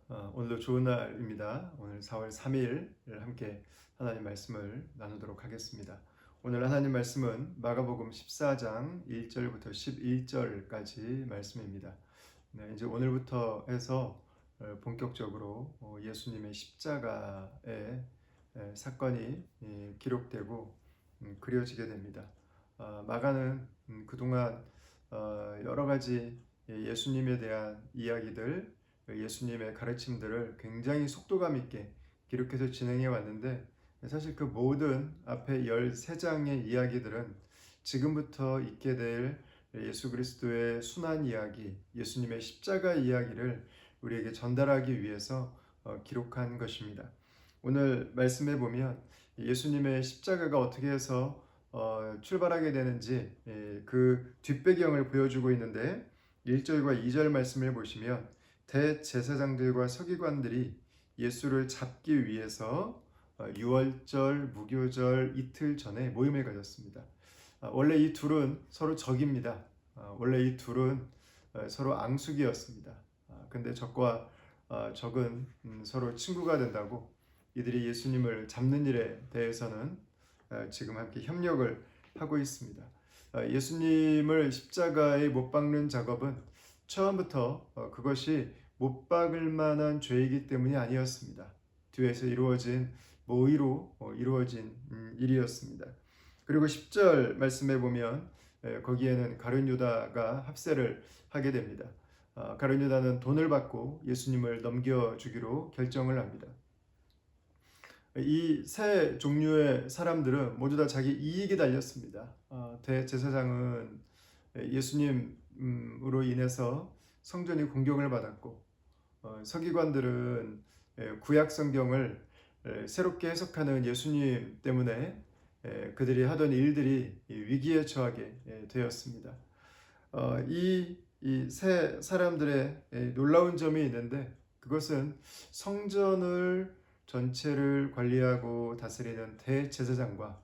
오늘도 좋은 날입니다. 오늘 4월 3일 함께 하나님 말씀을 나누도록 하겠습니다. 오늘 하나님 말씀은 마가복음 14장 1절부터 11절까지 말씀입니다. 네, 이제 오늘부터 해서 본격적으로 예수님의 십자가의 사건이 기록되고 그려지게 됩니다. 마가는 그동안 여러 가지 예수님에 대한 이야기들, 예수님의 가르침들을 굉장히 속도감 있게 기록해서 진행해 왔는데, 사실 그 모든 앞에 13장의 이야기들은 지금부터 있게 될 예수 그리스도의 순환 이야기, 예수님의 십자가 이야기를 우리에게 전달하기 위해서 기록한 것입니다. 오늘 말씀해 보면 예수님의 십자가가 어떻게 해서 출발하게 되는지 그 뒷배경을 보여주고 있는데, 1절과 2절 말씀을 보시면 대제사장들과 서기관들이 예수를 잡기 위해서 유월절, 무교절 이틀 전에 모임을 가졌습니다. 원래 이 둘은 서로 적입니다. 원래 이 둘은 서로 앙숙이었습니다. 근데 적과 적은 서로 친구가 된다고 이들이 예수님을 잡는 일에 대해서는 지금 함께 협력을 하고 있습니다. 예수님을 십자가에 못 박는 작업은 처음부터 그것이 못 박을 만한 죄이기 때문이 아니었습니다. 뒤에서 이루어진 모의로 이루어진 일이었습니다. 그리고 10절 말씀해 보면 거기에는 가룟 유다가 합세를 하게 됩니다. 가룟 유다는 돈을 받고 예수님을 넘겨주기로 결정을 합니다. 이 세 종류의 사람들은 모두 다 자기 이익이 달렸습니다. 대제사장은 예수님으로 인해서 성전이 공격을 받았고, 서기관들은 구약 성경을 새롭게 해석하는 예수님 때문에 그들이 하던 일들이 위기에 처하게 되었습니다. 이 세 사람들의 놀라운 점이 있는데, 그것은 성전을 전체를 관리하고 다스리는 대제사장과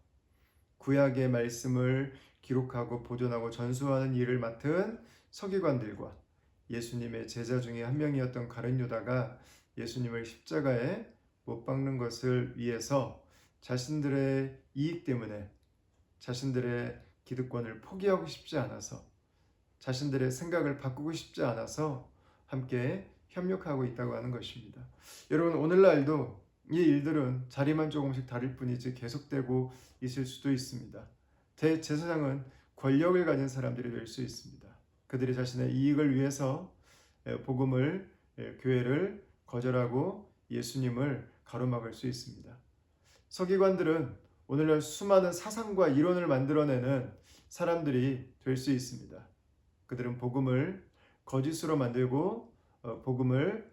구약의 말씀을 기록하고 보존하고 전수하는 일을 맡은 서기관들과 예수님의 제자 중에 한 명이었던 가룟 유다가 예수님을 십자가에 못 박는 것을 위해서 자신들의 이익 때문에 자신들의 기득권을 포기하고 싶지 않아서, 자신들의 생각을 바꾸고 싶지 않아서 함께 협력하고 있다고 하는 것입니다. 여러분, 오늘날도 이 일들은 자리만 조금씩 다를 뿐이지 계속되고 있을 수도 있습니다. 대제사장은 권력을 가진 사람들이 될 수 있습니다. 그들이 자신의 이익을 위해서 복음을, 교회를 거절하고 예수님을 가로막을 수 있습니다. 서기관들은 오늘날 수많은 사상과 이론을 만들어내는 사람들이 될 수 있습니다. 그들은 복음을 거짓으로 만들고 복음을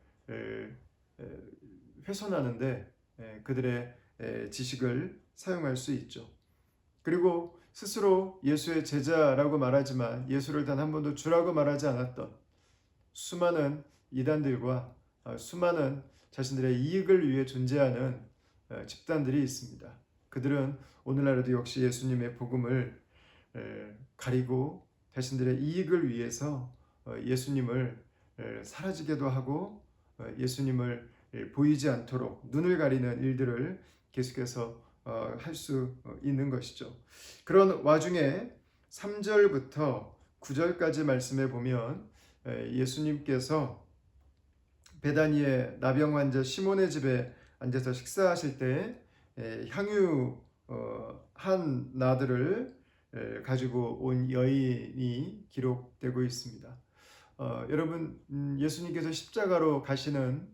훼손하는데 그들의 지식을 사용할 수 있죠. 그리고 스스로 예수의 제자라고 말하지만 예수를 단 한 번도 주라고 말하지 않았던 수많은 이단들과 수많은 자신들의 이익을 위해 존재하는 집단들이 있습니다. 그들은 오늘날에도 역시 예수님의 복음을 가리고 자신들의 이익을 위해서 예수님을 사라지게도 하고 예수님을 보이지 않도록 눈을 가리는 일들을 계속해서 할 수 있는 것이죠. 그런 와중에 3절부터 9절까지 말씀해 보면 예수님께서 베다니의 나병 환자 시몬의 집에 앉아서 식사하실 때 향유 한 나들을 가지고 온 여인이 기록되고 있습니다. 여러분, 예수님께서 십자가로 가시는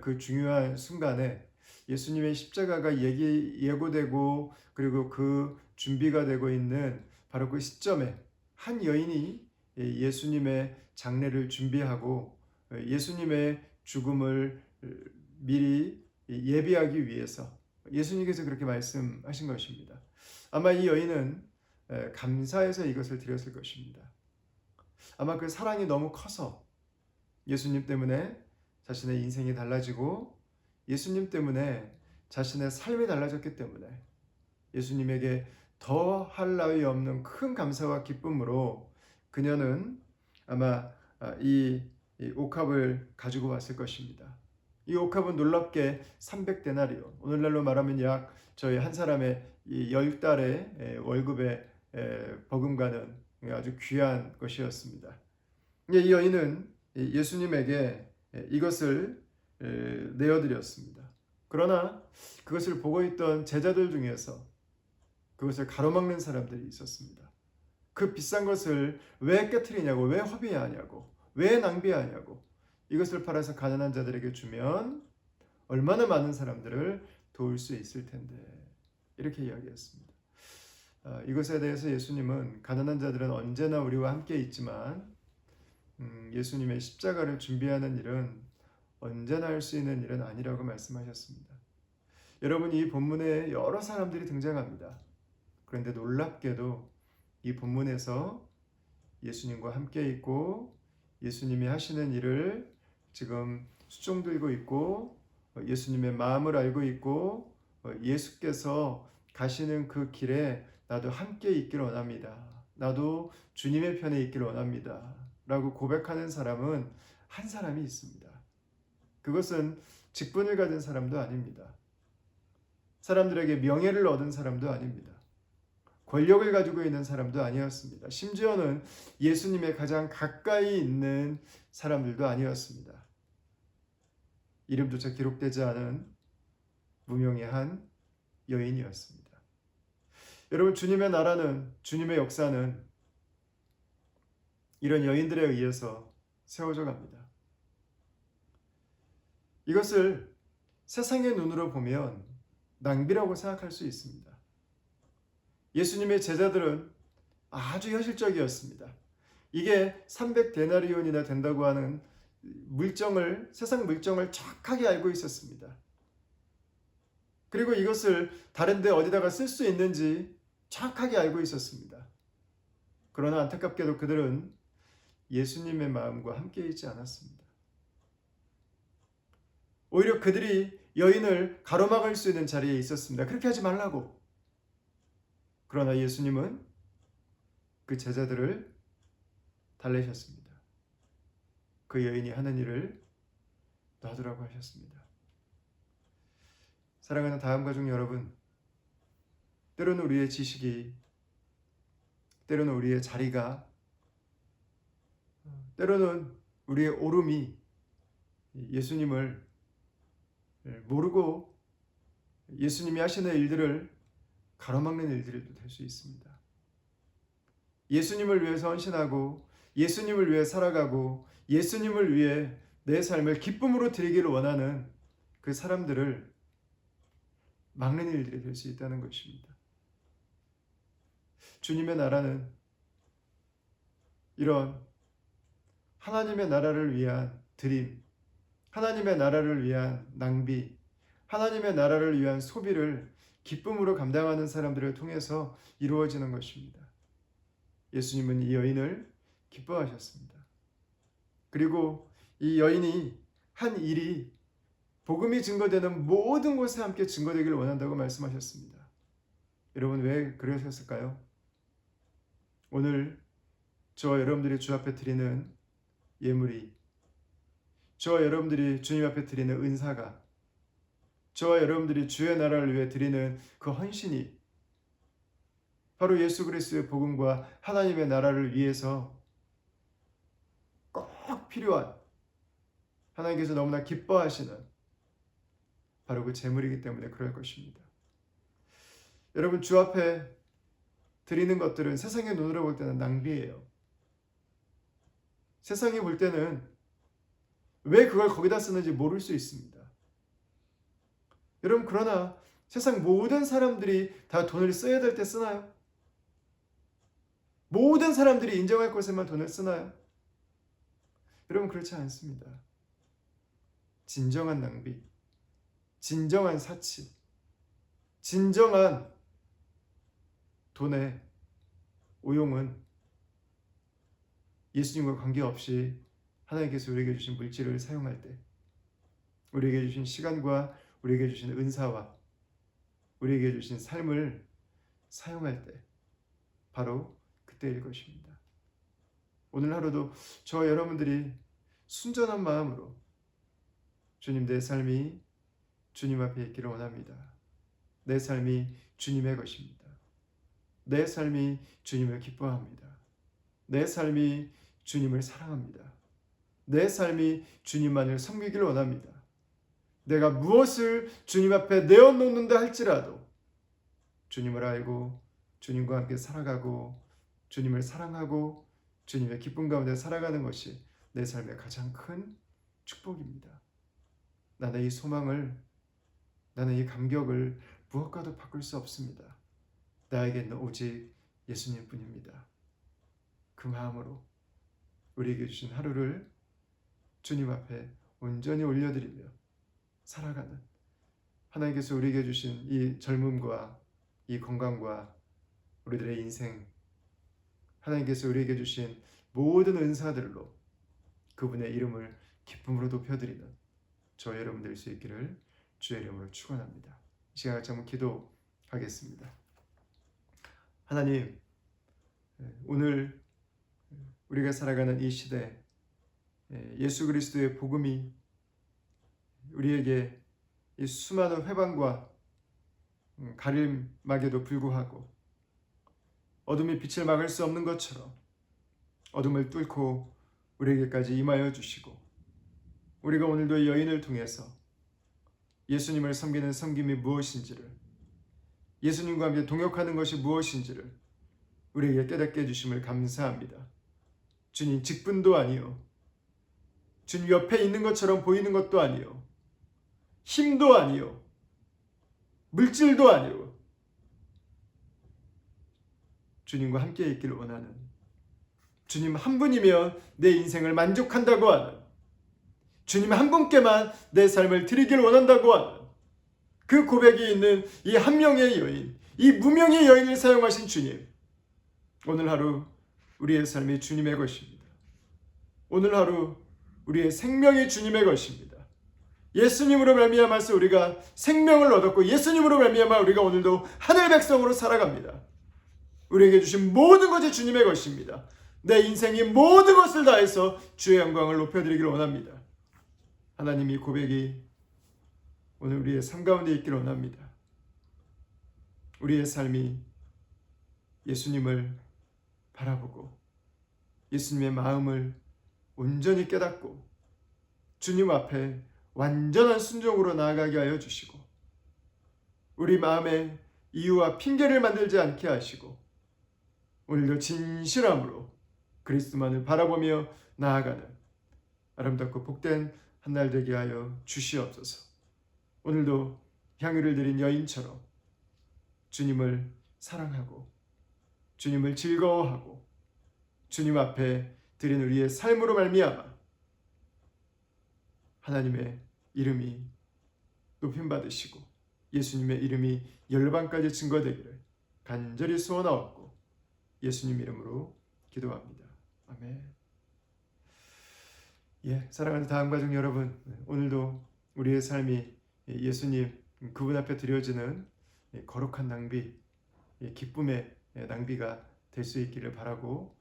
그 중요한 순간에 예수님의 십자가가 예고되고 그리고 그 준비가 되고 있는 바로 그 시점에 한 여인이 예수님의 장례를 준비하고 예수님의 죽음을 미리 예비하기 위해서 예수님께서 그렇게 말씀하신 것입니다. 아마 이 여인은 감사해서 이것을 드렸을 것입니다. 아마 그 사랑이 너무 커서 예수님 때문에 자신의 인생이 달라지고 예수님 때문에 자신의 삶이 달라졌기 때문에 예수님에게 더 할 나위 없는 큰 감사와 기쁨으로 그녀는 아마 이 옥합을 가지고 왔을 것입니다. 이 옥합은 놀랍게 300데나리온, 오늘날로 말하면 약 저희 한 사람의 이 10달의 월급에 버금가는 아주 귀한 것이었습니다. 이 여인은 예수님에게 이것을 내어드렸습니다. 그러나 그것을 보고 있던 제자들 중에서 그것을 가로막는 사람들이 있었습니다. 그 비싼 것을 왜 깨트리냐고, 왜 허비하냐고, 왜 낭비하냐고, 이것을 팔아서 가난한 자들에게 주면 얼마나 많은 사람들을 도울 수 있을 텐데, 이렇게 이야기했습니다. 이것에 대해서 예수님은 가난한 자들은 언제나 우리와 함께 있지만 예수님의 십자가를 준비하는 일은 언제나 할 수 있는 일은 아니라고 말씀하셨습니다. 여러분, 이 본문에 여러 사람들이 등장합니다. 그런데 놀랍게도 이 본문에서 예수님과 함께 있고 예수님이 하시는 일을 지금 수종 들고 있고 예수님의 마음을 알고 있고 예수께서 가시는 그 길에 나도 함께 있기를 원합니다. 나도 주님의 편에 있기를 원합니다. 라고 고백하는 사람은 한 사람이 있습니다. 그것은 직분을 가진 사람도 아닙니다. 사람들에게 명예를 얻은 사람도 아닙니다. 권력을 가지고 있는 사람도 아니었습니다. 심지어는 예수님의 가장 가까이 있는 사람들도 아니었습니다. 이름조차 기록되지 않은 무명의 여인이었습니다. 여러분, 주님의 나라는, 주님의 역사는 이런 여인들에 의해서 세워져 갑니다. 이것을 세상의 눈으로 보면 낭비라고 생각할 수 있습니다. 예수님의 제자들은 아주 현실적이었습니다. 이게 300데나리온이나 된다고 하는 세상 물정을 정확하게 알고 있었습니다. 그리고 이것을 다른 데 어디다가 쓸 수 있는지 정확하게 알고 있었습니다. 그러나 안타깝게도 그들은 예수님의 마음과 함께 있지 않았습니다. 오히려 그들이 여인을 가로막을 수 있는 자리에 있었습니다. 그렇게 하지 말라고. 그러나 예수님은 그 제자들을 달래셨습니다. 그 여인이 하는 일을 놔두라고 하셨습니다. 사랑하는 다음 가족 여러분, 때로는 우리의 지식이, 때로는 우리의 자리가, 때로는 우리의 오름이 예수님을 모르고 예수님이 하시는 일들을 가로막는 일들도 될 수 있습니다. 예수님을 위해서 헌신하고 예수님을 위해 살아가고 예수님을 위해 내 삶을 기쁨으로 드리기를 원하는 그 사람들을 막는 일들이 될 수 있다는 것입니다. 주님의 나라는 이런 하나님의 나라를 위한 드림, 하나님의 나라를 위한 낭비, 하나님의 나라를 위한 소비를 기쁨으로 감당하는 사람들을 통해서 이루어지는 것입니다. 예수님은 이 여인을 기뻐하셨습니다. 그리고 이 여인이 한 일이 복음이 증거되는 모든 곳에 함께 증거되기를 원한다고 말씀하셨습니다. 여러분, 왜 그러셨을까요? 오늘 저와 여러분들이 주 앞에 드리는 예물이, 저와 여러분들이 주님 앞에 드리는 은사가, 저와 여러분들이 주의 나라를 위해 드리는 그 헌신이 바로 예수 그리스도의 복음과 하나님의 나라를 위해서 꼭 필요한, 하나님께서 너무나 기뻐하시는 바로 그 재물이기 때문에 그럴 것입니다. 여러분, 주 앞에 드리는 것들은 세상의 눈으로 볼 때는 낭비예요. 세상이 볼 때는 왜 그걸 거기다 쓰는지 모를 수 있습니다. 여러분, 그러나 세상 모든 사람들이 다 돈을 써야 될 때 쓰나요? 모든 사람들이 인정할 곳에만 돈을 쓰나요? 여러분, 그렇지 않습니다. 진정한 낭비, 진정한 사치, 진정한 돈의 오용은 예수님과 관계없이 하나님께서 우리에게 주신 물질을 사용할 때, 우리에게 주신 시간과 우리에게 주신 은사와 우리에게 주신 삶을 사용할 때 바로 그때일 것입니다. 오늘 하루도 저와 여러분들이 순전한 마음으로 주님, 내 삶이 주님 앞에 있기를 원합니다. 내 삶이 주님의 것입니다. 내 삶이 주님을 기뻐합니다. 내 삶이 주님을 사랑합니다. 내 삶이 주님만을 섬기기를 원합니다. 내가 무엇을 주님 앞에 내어놓는다 할지라도 주님을 알고 주님과 함께 살아가고 주님을 사랑하고 주님의 기쁨 가운데 살아가는 것이 내 삶의 가장 큰 축복입니다. 나는 이 소망을, 나는 이 감격을 무엇과도 바꿀 수 없습니다. 나에게는 오직 예수님뿐입니다. 그 마음으로 우리에게 주신 하루를 주님 앞에 온전히 올려드리며 살아가는, 하나님께서 우리에게 주신 이 젊음과 이 건강과 우리들의 인생, 하나님께서 우리에게 주신 모든 은사들로 그분의 이름을 기쁨으로 높여드리는 저 여러분 될 수 있기를 주의 이름으로 축원합니다. 이 시간 같이 한번 기도하겠습니다. 하나님, 오늘 우리가 살아가는 이 시대, 예수 그리스도의 복음이 우리에게 이 수많은 회방과 가림막에도 불구하고 어둠이 빛을 막을 수 없는 것처럼 어둠을 뚫고 우리에게까지 임하여 주시고, 우리가 오늘도 이 여인을 통해서 예수님을 섬기는 섬김이 무엇인지를, 예수님과 함께 동역하는 것이 무엇인지를 우리에게 깨닫게 해주심을 감사합니다. 주님, 직분도 아니요, 주님 옆에 있는 것처럼 보이는 것도 아니요, 힘도 아니요, 물질도 아니요, 주님과 함께 있기를 원하는, 주님 한 분이면 내 인생을 만족한다고 하는, 주님 한 분께만 내 삶을 드리길 원한다고 하는 그 고백이 있는 이 한 명의 여인, 이 무명의 여인을 사용하신 주님, 오늘 하루 우리의 삶이 주님의 것입니다. 오늘 하루 우리의 생명이 주님의 것입니다. 예수님으로 말미암아서 우리가 생명을 얻었고, 예수님으로 말미암아 우리가 오늘도 하늘 백성으로 살아갑니다. 우리에게 주신 모든 것이 주님의 것입니다. 내 인생이 모든 것을 다해서 주의 영광을 높여드리기를 원합니다. 하나님, 이 고백이 오늘 우리의 삶 가운데 있기를 원합니다. 우리의 삶이 예수님을 바라보고 예수님의 마음을 온전히 깨닫고 주님 앞에 완전한 순종으로 나아가게 하여 주시고, 우리 마음에 이유와 핑계를 만들지 않게 하시고, 오늘도 진실함으로 그리스도만을 바라보며 나아가는 아름답고 복된 한 날 되게 하여 주시옵소서. 오늘도 향유를 드린 여인처럼 주님을 사랑하고 주님을 즐거워하고 주님 앞에 드린 우리의 삶으로 말미암아 하나님의 이름이 높임받으시고 예수님의 이름이 열방까지 증거되기를 간절히 소원하옵고 예수님 이름으로 기도합니다. 아멘. 사랑하는 다음가족 여러분, 오늘도 우리의 삶이 예수님 그분 앞에 드려지는 거룩한 낭비, 기쁨의 낭비가 될 수 있기를 바라고,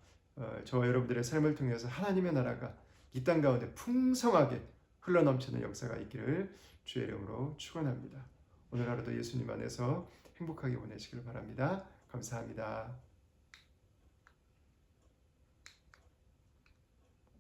저와 여러분들의 삶을 통해서 하나님의 나라가 이 땅 가운데 풍성하게 흘러넘치는 역사가 있기를 주의 이름으로 축원합니다. 오늘 하루도 예수님 안에서 행복하게 보내시길 바랍니다. 감사합니다.